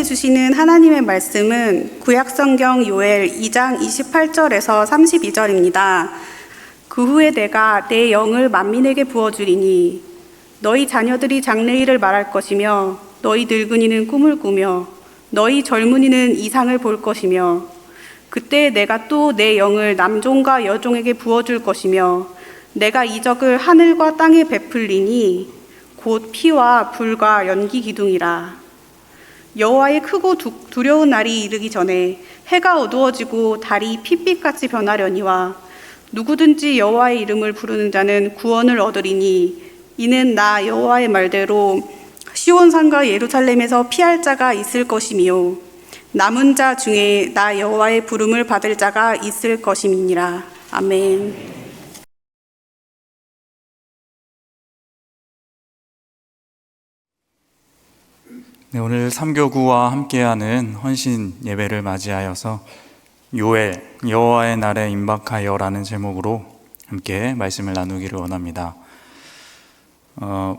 주시는 하나님의 말씀은 구약성경 요엘 2장 28절에서 32절입니다. 그 후에 내가 내 영을 만민에게 부어주리니 너희 자녀들이 장래일을 말할 것이며 너희 늙은이는 꿈을 꾸며 너희 젊은이는 이상을 볼 것이며 그때 내가 또 내 영을 남종과 여종에게 부어줄 것이며 내가 이적을 하늘과 땅에 베풀리니 곧 피와 불과 연기 기둥이라. 여호와의 크고 두려운 날이 이르기 전에 해가 어두워지고 달이 핏빛같이 변하려니와 누구든지 여호와의 이름을 부르는 자는 구원을 얻으리니 이는 나 여호와의 말대로 시온산과 예루살렘에서 피할 자가 있을 것이며 남은 자 중에 나 여호와의 부름을 받을 자가 있을 것임이니라. 아멘. 네, 오늘 삼교구와 함께하는 헌신 예배를 맞이하여서 요엘, 여호와의 날에 임박하여라는 제목으로 함께 말씀을 나누기를 원합니다.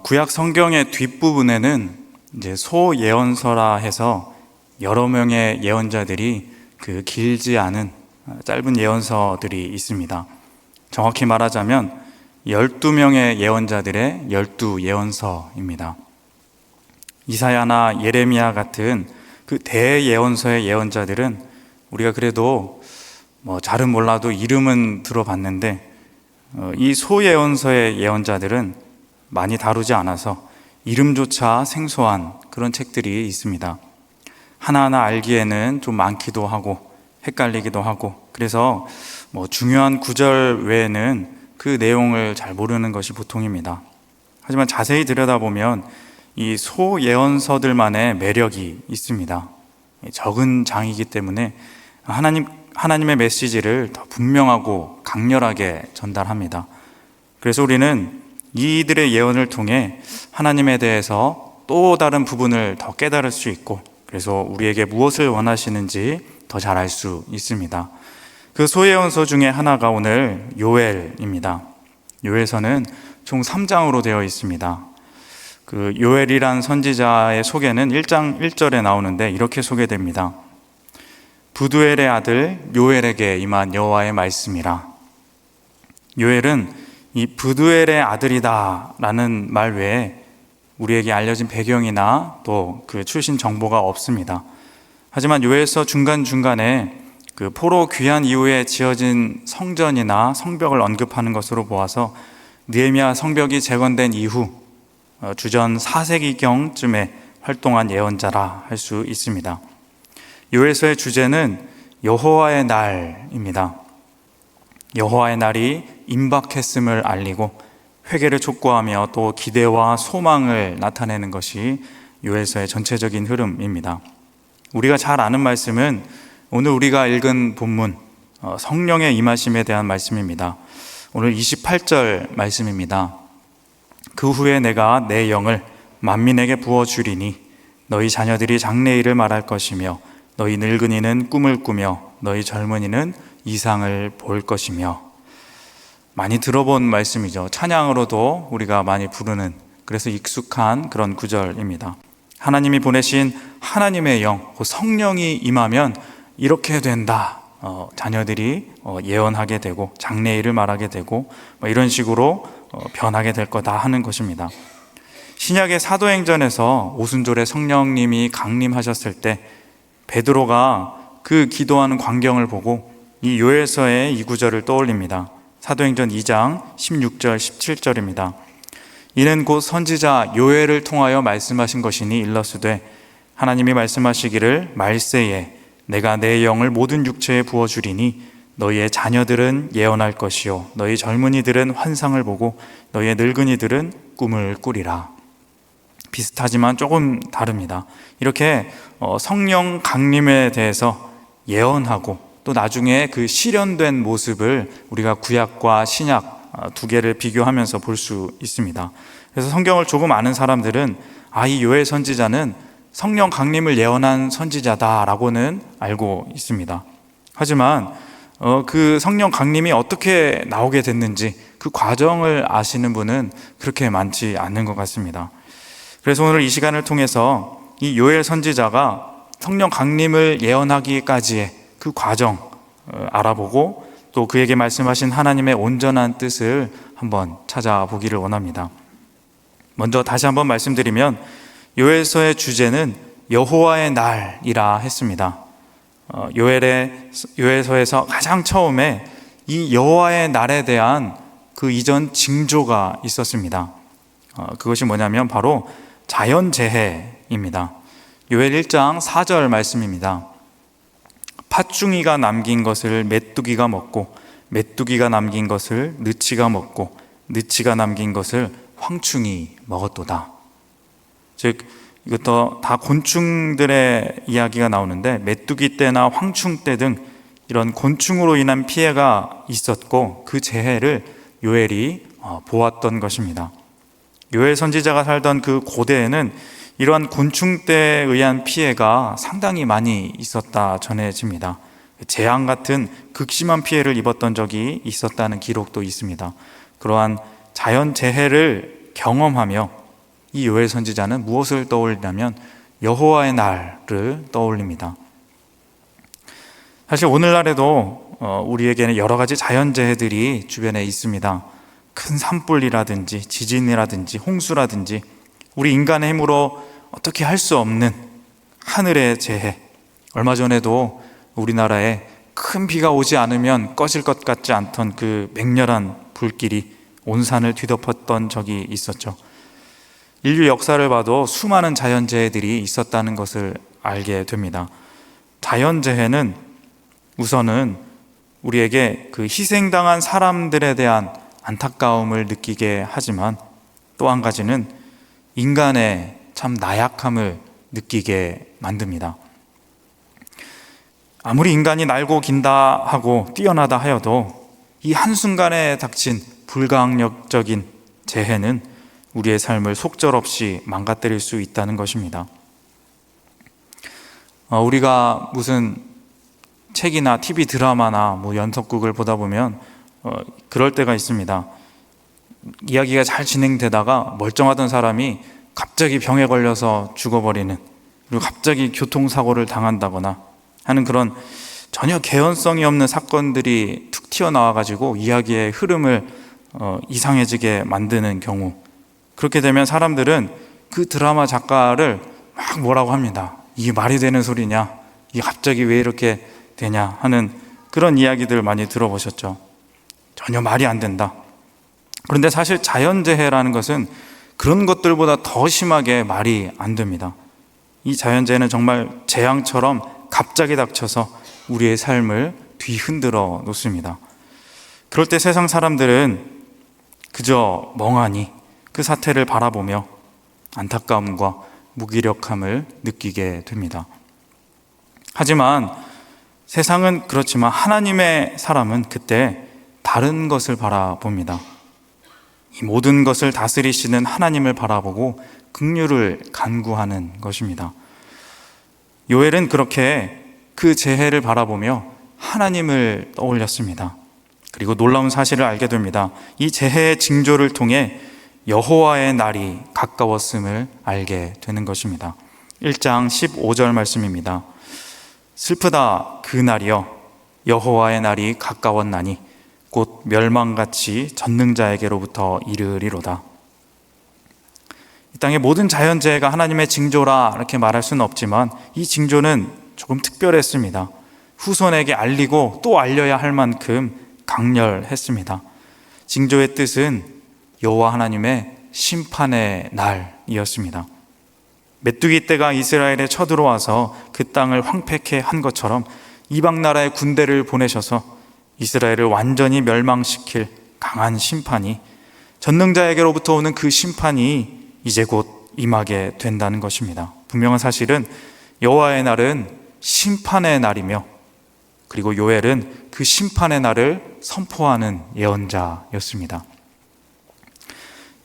구약 성경의 뒷부분에는 이제 소예언서라 해서 여러 명의 예언자들이 그 길지 않은 짧은 예언서들이 있습니다. 정확히 말하자면 12명의 예언자들의 12예언서입니다. 이사야나 예레미야 같은 그 대예언서의 예언자들은 우리가 그래도 잘은 몰라도 이름은 들어봤는데 이 소예언서의 예언자들은 많이 다루지 않아서 이름조차 생소한 그런 책들이 있습니다. 하나하나 알기에는 좀 많기도 하고 헷갈리기도 하고 그래서 중요한 구절 외에는 그 내용을 잘 모르는 것이 보통입니다. 하지만 자세히 들여다보면 이 소예언서들만의 매력이 있습니다. 적은 장이기 때문에 하나님의 메시지를 더 분명하고 강렬하게 전달합니다. 그래서 우리는 이들의 예언을 통해 하나님에 대해서 또 다른 부분을 더 깨달을 수 있고 그래서 우리에게 무엇을 원하시는지 더 잘 알 수 있습니다. 그 소예언서 중에 하나가 오늘 요엘입니다. 요엘서는 총 3장으로 되어 있습니다. 그 요엘이란 선지자의 소개는 1장 1절에 나오는데 이렇게 소개됩니다. 부두엘의 아들 요엘에게 임한 여호와의 말씀이라. 요엘은 이 부두엘의 아들이다 라는 말 외에 우리에게 알려진 배경이나 또 그 출신 정보가 없습니다. 하지만 요엘서 중간중간에 그 포로 귀환 이후에 지어진 성전이나 성벽을 언급하는 것으로 보아서 느헤미야 성벽이 재건된 이후 주전 4세기경쯤에 활동한 예언자라 할 수 있습니다. 요엘서의 주제는 여호와의 날입니다. 여호와의 날이 임박했음을 알리고 회개를 촉구하며 또 기대와 소망을 나타내는 것이 요엘서의 전체적인 흐름입니다. 우리가 잘 아는 말씀은 오늘 우리가 읽은 본문 성령의 임하심에 대한 말씀입니다. 오늘 28절 말씀입니다. 그 후에 내가 내 영을 만민에게 부어주리니 너희 자녀들이 장래일을 말할 것이며 너희 늙은이는 꿈을 꾸며 너희 젊은이는 이상을 볼 것이며. 많이 들어본 말씀이죠. 찬양으로도 우리가 많이 부르는 그래서 익숙한 그런 구절입니다. 하나님이 보내신 하나님의 영, 성령이 임하면 이렇게 된다. 자녀들이 예언하게 되고 장래일을 말하게 되고 이런 식으로 변하게 될 거다 하는 것입니다. 신약의 사도행전에서 오순절에 성령님이 강림하셨을 때 베드로가 그 기도하는 광경을 보고 이 요엘서의 이 구절을 떠올립니다. 사도행전 2장 16절 17절입니다. 이는 곧 선지자 요엘을 통하여 말씀하신 것이니 일러스되 하나님이 말씀하시기를 말세에 내가 내 영을 모든 육체에 부어주리니 너희의 자녀들은 예언할 것이요 너희 젊은이들은 환상을 보고 너희의 늙은이들은 꿈을 꾸리라. 비슷하지만 조금 다릅니다. 이렇게 성령 강림에 대해서 예언하고 또 나중에 그 실현된 모습을 우리가 구약과 신약 두 개를 비교하면서 볼 수 있습니다. 그래서 성경을 조금 아는 사람들은 이 요엘 선지자는 성령 강림을 예언한 선지자다라고는 알고 있습니다. 하지만 그 성령 강림이 어떻게 나오게 됐는지 그 과정을 아시는 분은 그렇게 많지 않는 것 같습니다. 그래서 오늘 이 시간을 통해서 이 요엘 선지자가 성령 강림을 예언하기까지의 그 과정 알아보고 또 그에게 말씀하신 하나님의 온전한 뜻을 한번 찾아보기를 원합니다. 먼저 다시 한번 말씀드리면 요엘서의 주제는 여호와의 날이라 했습니다. 요엘서에서 가장 처음에 이 여호와의 날에 대한 그 이전 징조가 있었습니다. 그것이 뭐냐면 바로 자연재해입니다. 요엘 1장 4절 말씀입니다. 팥중이가 남긴 것을 메뚜기가 먹고 메뚜기가 남긴 것을 느치가 먹고 느치가 남긴 것을 황충이 먹었도다. 즉 이것도 다 곤충들의 이야기가 나오는데 메뚜기 떼나 황충 떼 등 이런 곤충으로 인한 피해가 있었고 그 재해를 요엘이 보았던 것입니다. 요엘 선지자가 살던 그 고대에는 이러한 곤충떼에 의한 피해가 상당히 많이 있었다 전해집니다. 재앙 같은 극심한 피해를 입었던 적이 있었다는 기록도 있습니다. 그러한 자연재해를 경험하며 이 요엘 선지자는 무엇을 떠올리냐면 여호와의 날을 떠올립니다. 사실 오늘날에도 우리에게는 여러 가지 자연재해들이 주변에 있습니다. 큰 산불이라든지 지진이라든지 홍수라든지 우리 인간의 힘으로 어떻게 할 수 없는 하늘의 재해. 얼마 전에도 우리나라에 큰 비가 오지 않으면 꺼질 것 같지 않던 그 맹렬한 불길이 온 산을 뒤덮었던 적이 있었죠. 인류 역사를 봐도 수많은 자연재해들이 있었다는 것을 알게 됩니다. 자연재해는 우선은 우리에게 그 희생당한 사람들에 대한 안타까움을 느끼게 하지만 또 한 가지는 인간의 참 나약함을 느끼게 만듭니다. 아무리 인간이 날고 긴다 하고 뛰어나다 하여도 이 한순간에 닥친 불가항력적인 재해는 우리의 삶을 속절없이 망가뜨릴 수 있다는 것입니다. 우리가 무슨 책이나 TV 드라마나 연속극을 보다 보면 그럴 때가 있습니다. 이야기가 잘 진행되다가 멀쩡하던 사람이 갑자기 병에 걸려서 죽어버리는, 그리고 갑자기 교통사고를 당한다거나 하는 그런 전혀 개연성이 없는 사건들이 툭 튀어나와가지고 이야기의 흐름을 이상해지게 만드는 경우, 그렇게 되면 사람들은 그 드라마 작가를 막 뭐라고 합니다. 이게 말이 되는 소리냐, 이게 갑자기 왜 이렇게 되냐 하는 그런 이야기들 많이 들어보셨죠. 전혀 말이 안 된다. 그런데 사실 자연재해라는 것은 그런 것들보다 더 심하게 말이 안 됩니다. 이 자연재해는 정말 재앙처럼 갑자기 닥쳐서 우리의 삶을 뒤흔들어 놓습니다. 그럴 때 세상 사람들은 그저 멍하니 그 사태를 바라보며 안타까움과 무기력함을 느끼게 됩니다. 하지만 세상은 그렇지만 하나님의 사람은 그때 다른 것을 바라봅니다. 이 모든 것을 다스리시는 하나님을 바라보고 긍휼을 간구하는 것입니다. 요엘은 그렇게 그 재해를 바라보며 하나님을 떠올렸습니다. 그리고 놀라운 사실을 알게 됩니다. 이 재해의 징조를 통해 여호와의 날이 가까웠음을 알게 되는 것입니다. 1장 15절 말씀입니다. 슬프다 그 날이여, 여호와의 날이 가까웠나니 곧 멸망같이 전능자에게로부터 이르리로다. 이 땅의 모든 자연재해가 하나님의 징조라 이렇게 말할 수는 없지만 이 징조는 조금 특별했습니다. 후손에게 알리고 또 알려야 할 만큼 강렬했습니다. 징조의 뜻은 여호와 하나님의 심판의 날이었습니다. 메뚜기 떼가 이스라엘에 쳐들어와서 그 땅을 황폐케 한 것처럼 이방 나라의 군대를 보내셔서 이스라엘을 완전히 멸망시킬 강한 심판이, 전능자에게로부터 오는 그 심판이 이제 곧 임하게 된다는 것입니다. 분명한 사실은 여호와의 날은 심판의 날이며, 그리고 요엘은 그 심판의 날을 선포하는 예언자였습니다.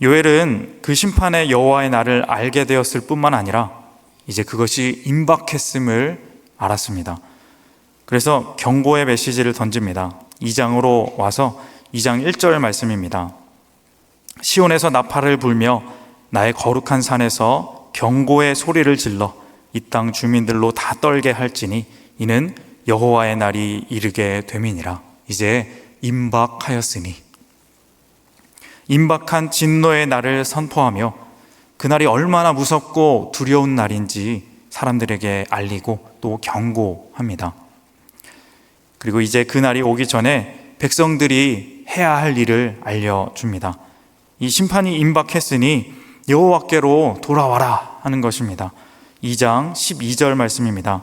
요엘은 그 심판의 여호와의 날을 알게 되었을 뿐만 아니라 이제 그것이 임박했음을 알았습니다. 그래서 경고의 메시지를 던집니다. 2장으로 와서 2장 1절 말씀입니다. 시온에서 나팔을 불며 나의 거룩한 산에서 경고의 소리를 질러 이 땅 주민들로 다 떨게 할지니 이는 여호와의 날이 이르게 됨이니라. 이제 임박하였으니. 임박한 진노의 날을 선포하며 그날이 얼마나 무섭고 두려운 날인지 사람들에게 알리고 또 경고합니다. 그리고 이제 그날이 오기 전에 백성들이 해야 할 일을 알려줍니다. 이 심판이 임박했으니 여호와께로 돌아와라 하는 것입니다. 2장 12절 말씀입니다.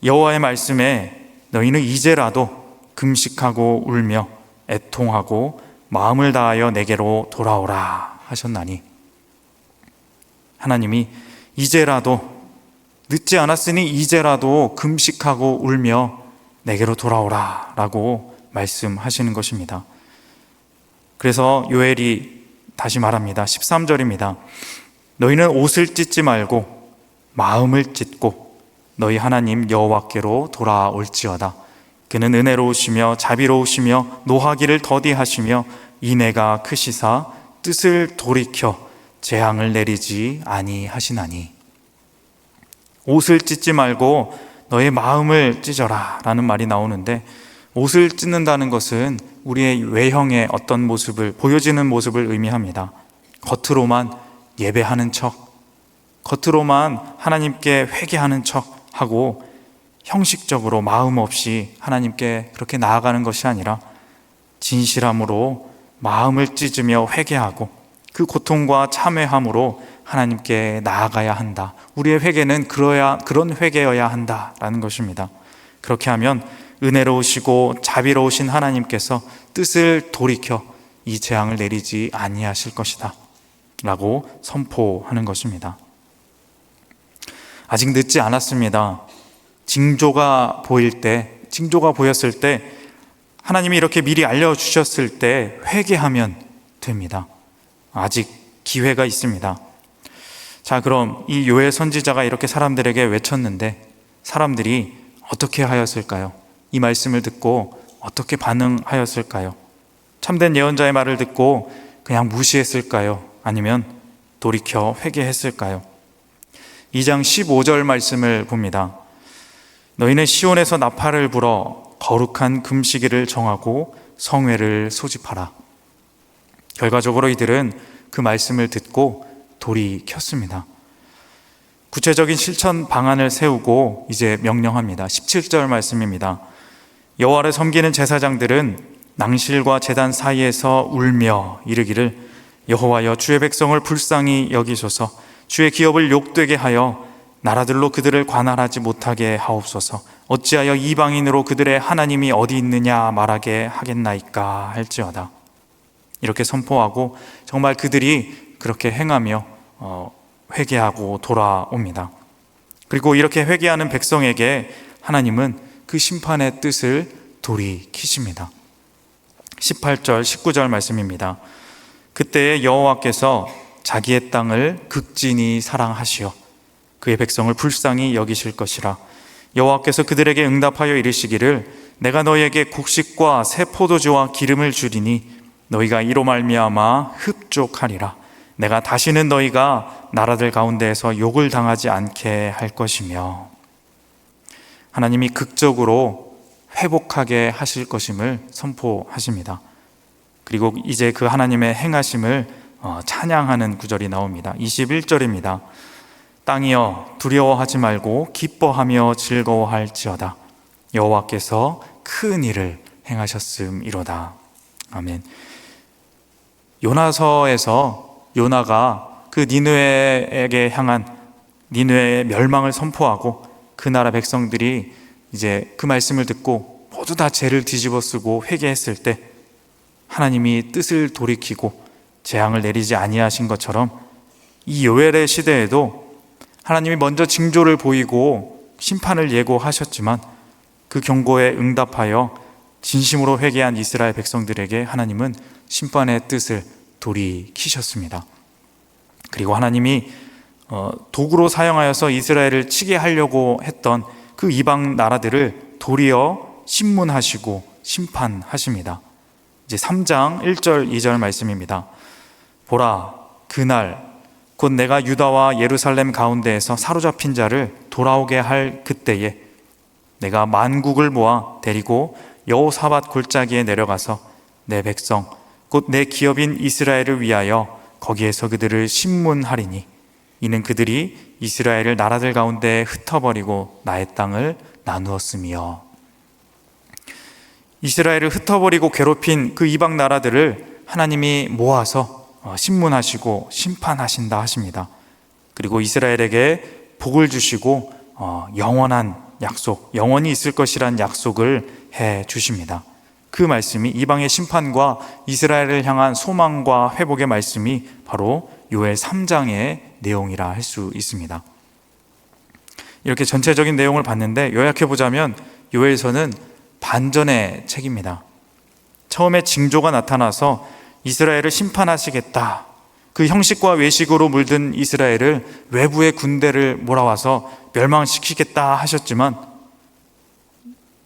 여호와의 말씀에 너희는 이제라도 금식하고 울며 애통하고 마음을 다하여 내게로 돌아오라 하셨나니, 하나님이 이제라도, 늦지 않았으니 이제라도 금식하고 울며 내게로 돌아오라 라고 말씀하시는 것입니다. 그래서 요엘이 다시 말합니다. 13절입니다. 너희는 옷을 찢지 말고 마음을 찢고 너희 하나님 여호와께로 돌아올지어다. 그는 은혜로우시며 자비로우시며 노하기를 더디하시며 인애가 크시사 뜻을 돌이켜 재앙을 내리지 아니하시나니. 옷을 찢지 말고 너의 마음을 찢어라 라는 말이 나오는데, 옷을 찢는다는 것은 우리의 외형의 어떤 모습을, 보여지는 모습을 의미합니다. 겉으로만 예배하는 척, 겉으로만 하나님께 회개하는 척 하고 형식적으로 마음 없이 하나님께 그렇게 나아가는 것이 아니라 진실함으로 마음을 찢으며 회개하고 그 고통과 참회함으로 하나님께 나아가야 한다. 우리의 회개는 그런 회개여야 한다라는 것입니다. 그렇게 하면 은혜로우시고 자비로우신 하나님께서 뜻을 돌이켜 이 재앙을 내리지 아니하실 것이다 라고 선포하는 것입니다. 아직 늦지 않았습니다. 징조가 보였을 때, 하나님이 이렇게 미리 알려주셨을 때 회개하면 됩니다. 아직 기회가 있습니다. 자, 그럼 이 요엘 선지자가 이렇게 사람들에게 외쳤는데 사람들이 어떻게 하였을까요? 이 말씀을 듣고 어떻게 반응하였을까요? 참된 예언자의 말을 듣고 그냥 무시했을까요? 아니면 돌이켜 회개했을까요? 2장 15절 말씀을 봅니다. 너희는 시온에서 나팔을 불어 거룩한 금식일을 정하고 성회를 소집하라. 결과적으로 이들은 그 말씀을 듣고 돌이켰습니다. 구체적인 실천 방안을 세우고 이제 명령합니다. 17절 말씀입니다. 여호와를 섬기는 제사장들은 낭실과 제단 사이에서 울며 이르기를 여호와여 주의 백성을 불쌍히 여기소서, 주의 기업을 욕되게 하여 나라들로 그들을 관할하지 못하게 하옵소서. 어찌하여 이방인으로 그들의 하나님이 어디 있느냐 말하게 하겠나이까 할지어다. 이렇게 선포하고 정말 그들이 그렇게 행하며 회개하고 돌아옵니다. 그리고 이렇게 회개하는 백성에게 하나님은 그 심판의 뜻을 돌이키십니다. 18절 19절 말씀입니다. 그때에 여호와께서 자기의 땅을 극진히 사랑하시어 그의 백성을 불쌍히 여기실 것이라. 여호와께서 그들에게 응답하여 이르시기를 내가 너희에게 곡식과 새 포도주와 기름을 주리니 너희가 이로 말미암아 흡족하리라. 내가 다시는 너희가 나라들 가운데에서 욕을 당하지 않게 할 것이며. 하나님이 극적으로 회복하게 하실 것임을 선포하십니다. 그리고 이제 그 하나님의 행하심을 찬양하는 구절이 나옵니다. 21절입니다. 땅이여 두려워하지 말고 기뻐하며 즐거워할지어다. 여호와께서 큰 일을 행하셨음이로다. 아멘. 요나서에서 요나가 그 니느웨에게 향한 니느웨의 멸망을 선포하고 그 나라 백성들이 이제 그 말씀을 듣고 모두 다 죄를 뒤집어 쓰고 회개했을 때 하나님이 뜻을 돌이키고 재앙을 내리지 아니하신 것처럼 이 요엘의 시대에도 하나님이 먼저 징조를 보이고 심판을 예고하셨지만 그 경고에 응답하여 진심으로 회개한 이스라엘 백성들에게 하나님은 심판의 뜻을 돌이키셨습니다. 그리고 하나님이 도구로 사용하여서 이스라엘을 치게 하려고 했던 그 이방 나라들을 도리어 심문하시고 심판하십니다. 이제 3장 1절 2절 말씀입니다. 보라, 그날 곧 내가 유다와 예루살렘 가운데에서 사로잡힌 자를 돌아오게 할 그때에 내가 만국을 모아 데리고 여호사밧 골짜기에 내려가서 내 백성 곧 내 기업인 이스라엘을 위하여 거기에서 그들을 심문하리니 이는 그들이 이스라엘을 나라들 가운데 흩어버리고 나의 땅을 나누었으며. 이스라엘을 흩어버리고 괴롭힌 그 이방 나라들을 하나님이 모아서 심문하시고 심판하신다 하십니다. 그리고 이스라엘에게 복을 주시고 영원한 약속, 영원히 있을 것이란 약속을 해 주십니다. 그 말씀이 이방의 심판과 이스라엘을 향한 소망과 회복의 말씀이 바로 요엘 3장의 내용이라 할 수 있습니다. 이렇게 전체적인 내용을 봤는데 요약해보자면 요엘서는 반전의 책입니다. 처음에 징조가 나타나서 이스라엘을 심판하시겠다, 그 형식과 외식으로 물든 이스라엘을 외부의 군대를 몰아와서 멸망시키겠다 하셨지만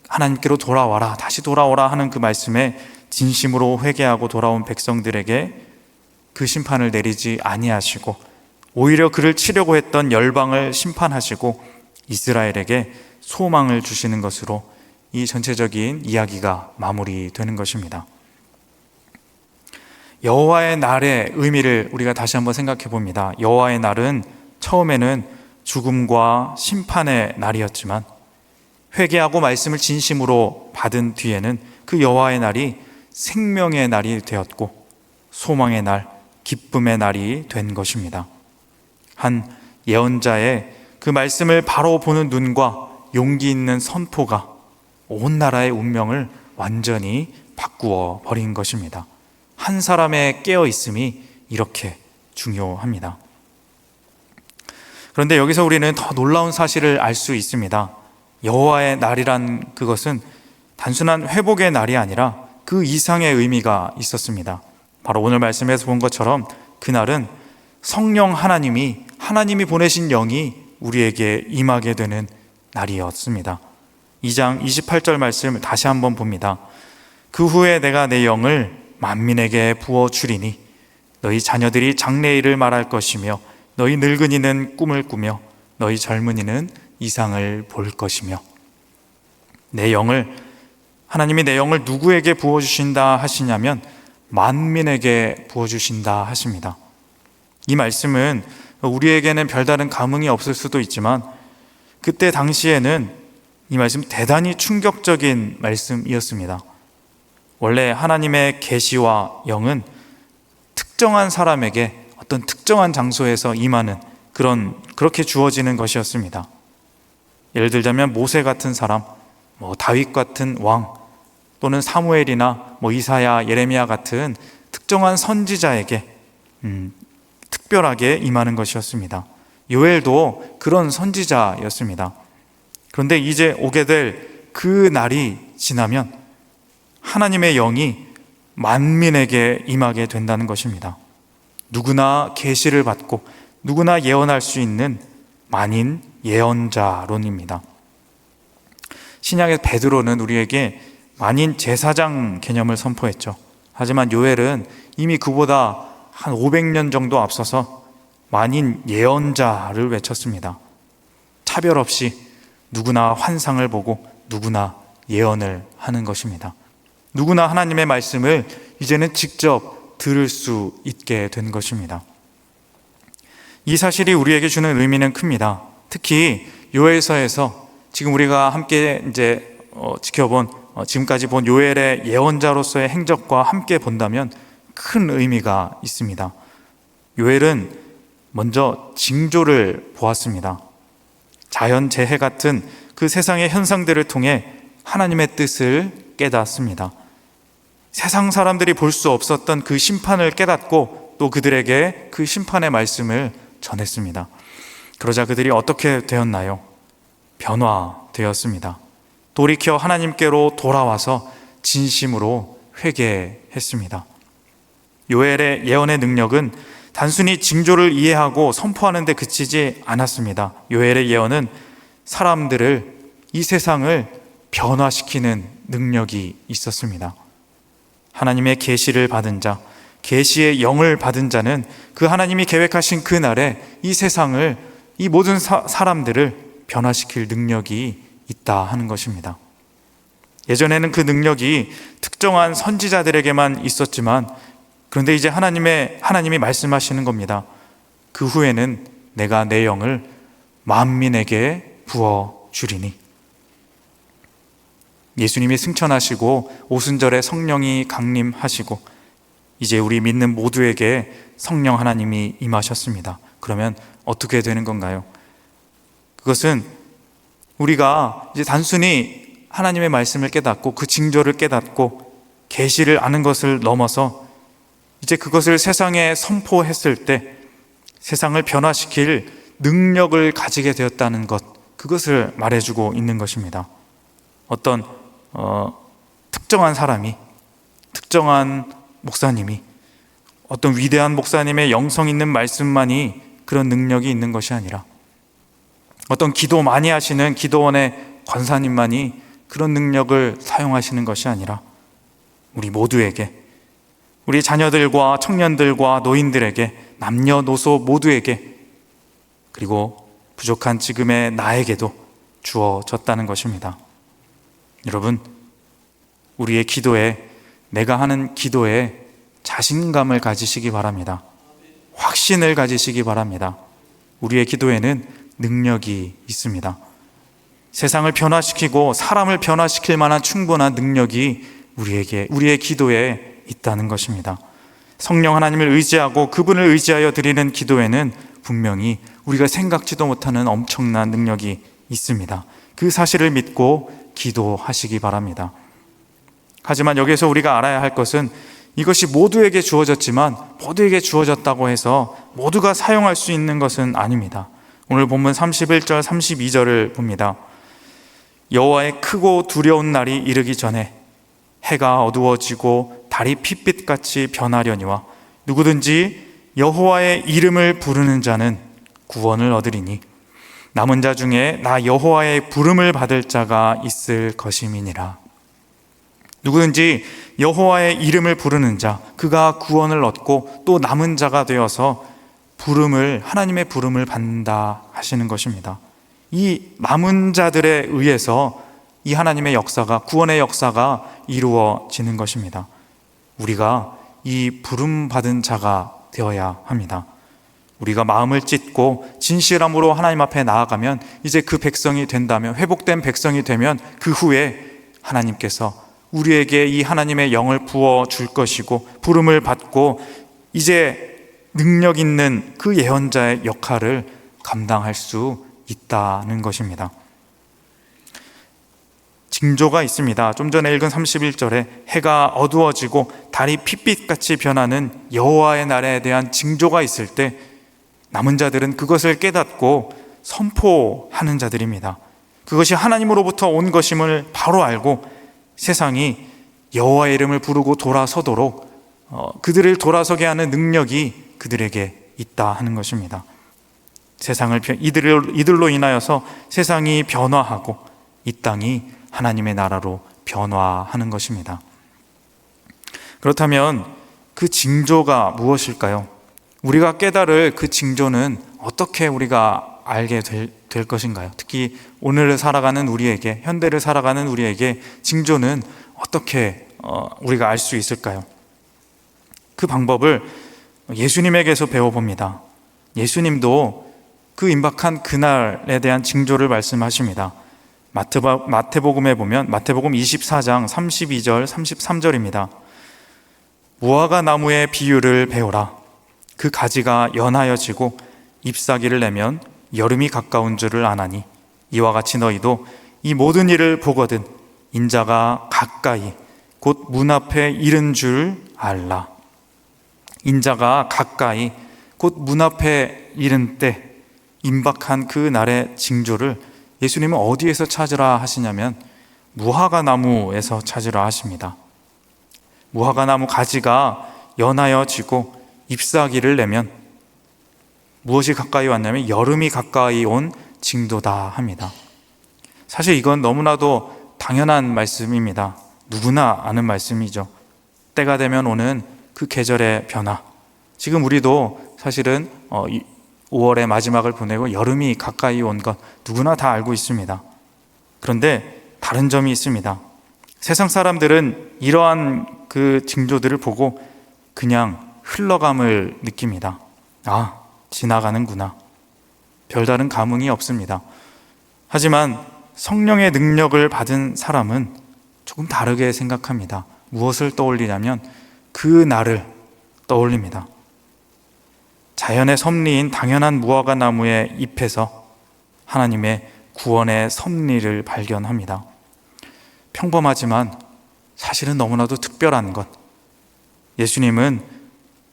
하나님께로 돌아와라, 다시 돌아오라 하는 그 말씀에 진심으로 회개하고 돌아온 백성들에게 그 심판을 내리지 아니하시고 오히려 그를 치려고 했던 열방을 심판하시고 이스라엘에게 소망을 주시는 것으로 이 전체적인 이야기가 마무리되는 것입니다. 여호와의 날의 의미를 우리가 다시 한번 생각해 봅니다. 여호와의 날은 처음에는 죽음과 심판의 날이었지만 회개하고 말씀을 진심으로 받은 뒤에는 그 여호와의 날이 생명의 날이 되었고 소망의 날, 기쁨의 날이 된 것입니다. 한 예언자의 그 말씀을 바로 보는 눈과 용기 있는 선포가 온 나라의 운명을 완전히 바꾸어 버린 것입니다. 한 사람의 깨어 있음이 이렇게 중요합니다. 그런데 여기서 우리는 더 놀라운 사실을 알 수 있습니다. 여호와의 날이란 그것은 단순한 회복의 날이 아니라 그 이상의 의미가 있었습니다. 바로 오늘 말씀에서 본 것처럼 그날은 성령 하나님이 보내신 영이 우리에게 임하게 되는 날이었습니다. 2장 28절 말씀을 다시 한번 봅니다. 그 후에 내가 내 영을 만민에게 부어주리니 너희 자녀들이 장래일을 말할 것이며 너희 늙은이는 꿈을 꾸며 너희 젊은이는 이상을 볼 것이며. 하나님이 내 영을 누구에게 부어주신다 하시냐면 만민에게 부어주신다 하십니다. 이 말씀은 우리에게는 별다른 감흥이 없을 수도 있지만 그때 당시에는 이 말씀 대단히 충격적인 말씀이었습니다. 원래 하나님의 계시와 영은 특정한 사람에게 어떤 특정한 장소에서 임하는 그렇게 주어지는 것이었습니다. 예를 들자면 모세 같은 사람, 다윗 같은 왕, 또는 사무엘이나 이사야, 예레미야 같은 특정한 선지자에게 특별하게 임하는 것이었습니다. 요엘도 그런 선지자였습니다. 그런데 이제 오게 될 그 날이 지나면 하나님의 영이 만민에게 임하게 된다는 것입니다. 누구나 계시를 받고 누구나 예언할 수 있는 만인 예언자론입니다. 신약의 베드로는 우리에게 만인 제사장 개념을 선포했죠. 하지만 요엘은 이미 그보다 한 500년 정도 앞서서 만인 예언자를 외쳤습니다. 차별 없이 누구나 환상을 보고 누구나 예언을 하는 것입니다. 누구나 하나님의 말씀을 이제는 직접 들을 수 있게 된 것입니다. 이 사실이 우리에게 주는 의미는 큽니다. 특히 요엘서에서 지금 우리가 함께 지금까지 본 요엘의 예언자로서의 행적과 함께 본다면 큰 의미가 있습니다. 요엘은 먼저 징조를 보았습니다. 자연재해 같은 그 세상의 현상들을 통해 하나님의 뜻을 깨닫습니다. 세상 사람들이 볼 수 없었던 그 심판을 깨닫고 또 그들에게 그 심판의 말씀을 전했습니다. 그러자 그들이 어떻게 되었나요? 변화되었습니다. 돌이켜 하나님께로 돌아와서 진심으로 회개했습니다. 요엘의 예언의 능력은 단순히 징조를 이해하고 선포하는 데 그치지 않았습니다. 요엘의 예언은 사람들을, 이 세상을 변화시키는 능력이 있었습니다. 하나님의 계시를 받은 자, 계시의 영을 받은 자는 그 하나님이 계획하신 그 날에 이 세상을, 이 모든 사람들을 변화시킬 능력이 있다 하는 것입니다. 예전에는 그 능력이 특정한 선지자들에게만 있었지만, 그런데 이제 하나님이 말씀하시는 겁니다. 그 후에는 내가 내 영을 만민에게 부어 주리니. 예수님이 승천하시고 오순절에 성령이 강림하시고 이제 우리 믿는 모두에게 성령 하나님이 임하셨습니다. 그러면 어떻게 되는 건가요? 그것은 우리가 이제 단순히 하나님의 말씀을 깨닫고 그 징조를 깨닫고 계시를 아는 것을 넘어서 이제 그것을 세상에 선포했을 때 세상을 변화시킬 능력을 가지게 되었다는 것, 그것을 말해주고 있는 것입니다. 어떤 특정한 사람이, 특정한 목사님이, 어떤 위대한 목사님의 영성 있는 말씀만이 그런 능력이 있는 것이 아니라 어떤 기도 많이 하시는 기도원의 권사님만이 그런 능력을 사용하시는 것이 아니라 우리 모두에게, 우리 자녀들과 청년들과 노인들에게, 남녀노소 모두에게, 그리고 부족한 지금의 나에게도 주어졌다는 것입니다. 여러분, 우리의 기도에, 내가 하는 기도에 자신감을 가지시기 바랍니다. 확신을 가지시기 바랍니다. 우리의 기도에는 능력이 있습니다. 세상을 변화시키고 사람을 변화시킬 만한 충분한 능력이 우리의 기도에 있다는 것입니다. 성령 하나님을 의지하고 그분을 의지하여 드리는 기도에는 분명히 우리가 생각지도 못하는 엄청난 능력이 있습니다. 그 사실을 믿고 기도하시기 바랍니다. 하지만 여기서 우리가 알아야 할 것은 이것이 모두에게 주어졌지만 모두에게 주어졌다고 해서 모두가 사용할 수 있는 것은 아닙니다. 오늘 본문 31절 32절을 봅니다. 여호와의 크고 두려운 날이 이르기 전에 해가 어두워지고 달이 핏빛같이 변하려니와 누구든지 여호와의 이름을 부르는 자는 구원을 얻으리니 남은 자 중에 나 여호와의 부름을 받을 자가 있을 것임이니라. 누구든지 여호와의 이름을 부르는 자, 그가 구원을 얻고 또 남은 자가 되어서 하나님의 부름을 받는다 하시는 것입니다. 이 남은 자들에 의해서 이 하나님의 역사가, 구원의 역사가 이루어지는 것입니다. 우리가 이 부름받은 자가 되어야 합니다. 우리가 마음을 찢고 진실함으로 하나님 앞에 나아가면 이제 그 백성이 된다면, 회복된 백성이 되면 그 후에 하나님께서 우리에게 이 하나님의 영을 부어 줄 것이고 부름을 받고 이제 능력 있는 그 예언자의 역할을 감당할 수 있다는 것입니다. 징조가 있습니다. 좀 전에 읽은 31절에 해가 어두워지고 달이 핏빛같이 변하는 여호와의 날에 대한 징조가 있을 때 남은 자들은 그것을 깨닫고 선포하는 자들입니다. 그것이 하나님으로부터 온 것임을 바로 알고 세상이 여호와의 이름을 부르고 돌아서도록 그들을 돌아서게 하는 능력이 그들에게 있다 하는 것입니다. 이들로 인하여서 세상이 변화하고 이 땅이 하나님의 나라로 변화하는 것입니다. 그렇다면 그 징조가 무엇일까요? 우리가 깨달을 그 징조는 어떻게 우리가 알게 될 것인가요? 특히 오늘을 살아가는 우리에게, 현대를 살아가는 우리에게 징조는 어떻게 우리가 알 수 있을까요? 그 방법을 예수님에게서 배워봅니다. 예수님도 그 임박한 그날에 대한 징조를 말씀하십니다. 마태복음에 보면 마태복음 24장 32절 33절입니다. 무화과 나무의 비유를 배우라. 그 가지가 연하여지고 잎사귀를 내면 여름이 가까운 줄을 아나니 이와 같이 너희도 이 모든 일을 보거든 인자가 가까이 곧 문 앞에 이른 줄 알라. 인자가 가까이 곧 문 앞에 이른 때 임박한 그 날의 징조를 예수님은 어디에서 찾으라 하시냐면 무화과 나무에서 찾으라 하십니다. 무화과 나무 가지가 연하여지고 잎사귀를 내면 무엇이 가까이 왔냐면 여름이 가까이 온 징조다 합니다. 사실 이건 너무나도 당연한 말씀입니다. 누구나 아는 말씀이죠. 때가 되면 오는 그 계절의 변화. 지금 우리도 사실은 5월의 마지막을 보내고 여름이 가까이 온 것 누구나 다 알고 있습니다. 그런데 다른 점이 있습니다. 세상 사람들은 이러한 그 징조들을 보고 그냥 흘러감을 느낍니다. 아, 지나가는구나. 별다른 감흥이 없습니다. 하지만 성령의 능력을 받은 사람은 조금 다르게 생각합니다. 무엇을 떠올리냐면 그 날을 떠올립니다. 자연의 섭리인 당연한 무화과 나무의 잎에서 하나님의 구원의 섭리를 발견합니다. 평범하지만 사실은 너무나도 특별한 것. 예수님은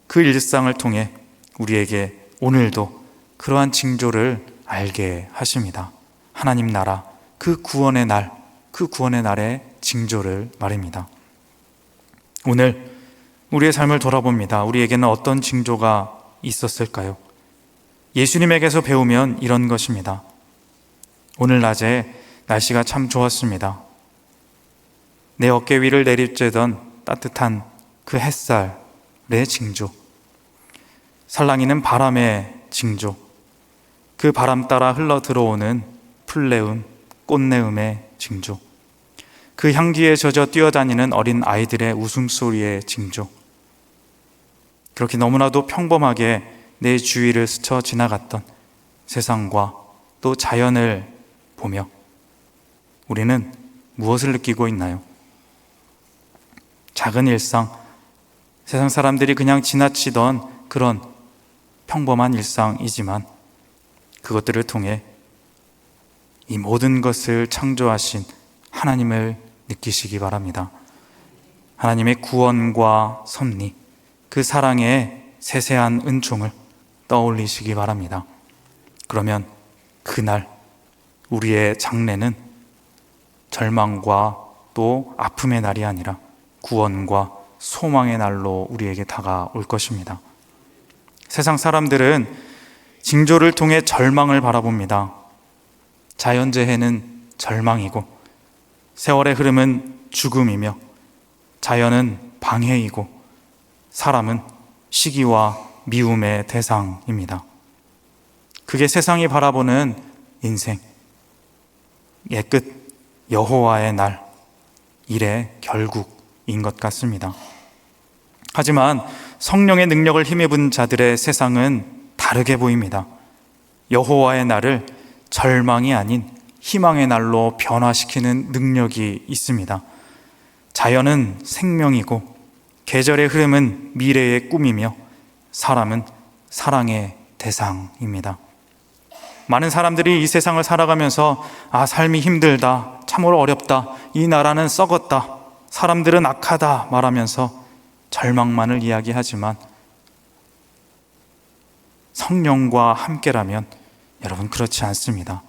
그 일상을 통해 우리에게 오늘도 그러한 징조를 알게 하십니다. 하나님 나라, 그 구원의 날, 그 구원의 날의 징조를 말입니다. 오늘 우리의 삶을 돌아봅니다. 우리에게는 어떤 징조가 있었을까요? 예수님에게서 배우면 이런 것입니다. 오늘 낮에 날씨가 참 좋았습니다. 내 어깨 위를 내리쬐던 따뜻한 그 햇살의 징조, 살랑이는 바람의 징조, 그 바람 따라 흘러 들어오는 풀내음, 꽃내음의 징조, 그 향기에 젖어 뛰어다니는 어린 아이들의 웃음소리의 징조, 그렇게 너무나도 평범하게 내 주위를 스쳐 지나갔던 세상과 또 자연을 보며 우리는 무엇을 느끼고 있나요? 작은 일상, 세상 사람들이 그냥 지나치던 그런 평범한 일상이지만 그것들을 통해 이 모든 것을 창조하신 하나님을 느끼시기 바랍니다. 하나님의 구원과 섭리, 그 사랑의 세세한 은총을 떠올리시기 바랍니다. 그러면 그날 우리의 장래는 절망과 또 아픔의 날이 아니라 구원과 소망의 날로 우리에게 다가올 것입니다. 세상 사람들은 징조를 통해 절망을 바라봅니다. 자연재해는 절망이고 세월의 흐름은 죽음이며 자연은 방해이고 사람은 시기와 미움의 대상입니다. 그게 세상이 바라보는 인생의 끝, 여호와의 날, 일의 결국인 것 같습니다. 하지만 성령의 능력을 힘입은 자들의 세상은 다르게 보입니다. 여호와의 날을 절망이 아닌 희망의 날로 변화시키는 능력이 있습니다. 자연은 생명이고 계절의 흐름은 미래의 꿈이며 사람은 사랑의 대상입니다. 많은 사람들이 이 세상을 살아가면서 삶이 힘들다, 참으로 어렵다, 이 나라는 썩었다, 사람들은 악하다 말하면서 절망만을 이야기하지만 성령과 함께라면 여러분 그렇지 않습니다.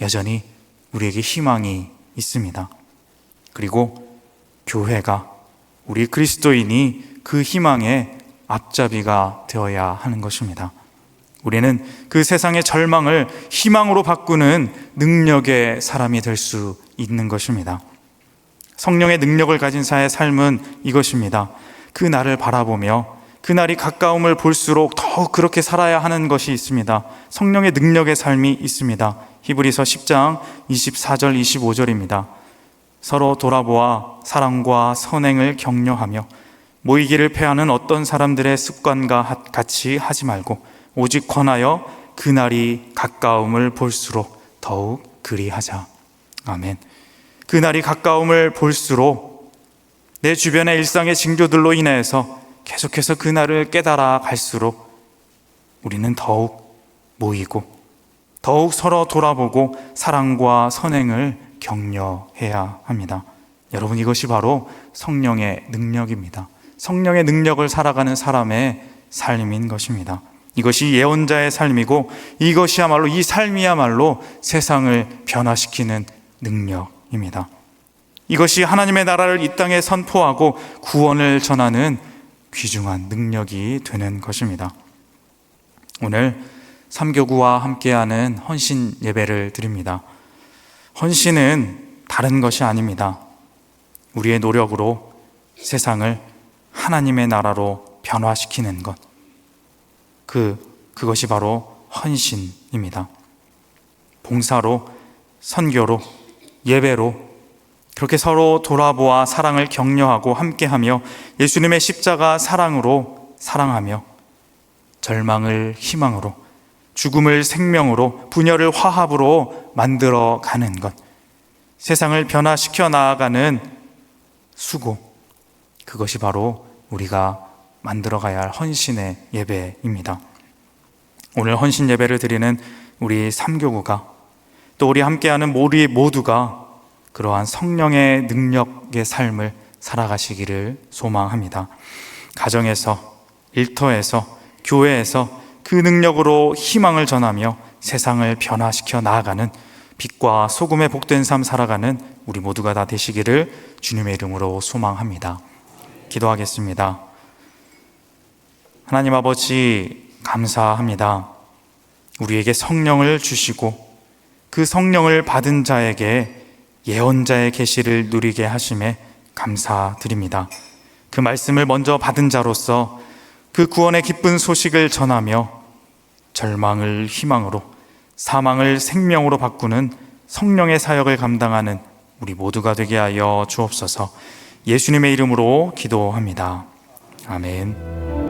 여전히 우리에게 희망이 있습니다. 그리고 교회가, 우리 그리스도인이 그 희망의 앞잡이가 되어야 하는 것입니다. 우리는 그 세상의 절망을 희망으로 바꾸는 능력의 사람이 될 수 있는 것입니다. 성령의 능력을 가진 자의 삶은 이것입니다. 그 날을 바라보며 그 날이 가까움을 볼수록 더욱 그렇게 살아야 하는 것이 있습니다. 성령의 능력의 삶이 있습니다. 히브리서 10장 24절 25절입니다. 서로 돌아보아 사랑과 선행을 격려하며 모이기를 패하는 어떤 사람들의 습관과 같이 하지 말고 오직 권하여 그날이 가까움을 볼수록 더욱 그리하자. 아멘. 그날이 가까움을 볼수록 내 주변의 일상의 징조들로 인해서 계속해서 그날을 깨달아 갈수록 우리는 더욱 모이고 더욱 서로 돌아보고 사랑과 선행을 격려해야 합니다. 여러분, 이것이 바로 성령의 능력입니다. 성령의 능력을 살아가는 사람의 삶인 것입니다. 이것이 예언자의 삶이고 이것이야말로, 이 삶이야말로 세상을 변화시키는 능력입니다. 이것이 하나님의 나라를 이 땅에 선포하고 구원을 전하는 귀중한 능력이 되는 것입니다. 오늘 삼교구와 함께하는 헌신 예배를 드립니다. 헌신은 다른 것이 아닙니다. 우리의 노력으로 세상을 하나님의 나라로 변화시키는 것, 그것이 바로 헌신입니다. 봉사로, 선교로, 예배로 그렇게 서로 돌아보아 사랑을 격려하고 함께하며 예수님의 십자가 사랑으로 사랑하며 절망을 희망으로, 죽음을 생명으로, 분열을 화합으로 만들어 가는 것, 세상을 변화시켜 나아가는 수고, 그것이 바로 우리가 만들어 가야 할 헌신의 예배입니다. 오늘 헌신 예배를 드리는 우리 삼교구가, 또 우리 함께하는 우리 모두가 그러한 성령의 능력의 삶을 살아가시기를 소망합니다. 가정에서, 일터에서, 교회에서 그 능력으로 희망을 전하며 세상을 변화시켜 나아가는 빛과 소금의 복된 삶 살아가는 우리 모두가 다 되시기를 주님의 이름으로 소망합니다. 기도하겠습니다. 하나님 아버지, 감사합니다. 우리에게 성령을 주시고 그 성령을 받은 자에게 예언자의 계시를 누리게 하심에 감사드립니다. 그 말씀을 먼저 받은 자로서 그 구원의 기쁜 소식을 전하며 절망을 희망으로, 사망을 생명으로 바꾸는 성령의 사역을 감당하는 우리 모두가 되게 하여 주옵소서. 예수님의 이름으로 기도합니다. 아멘.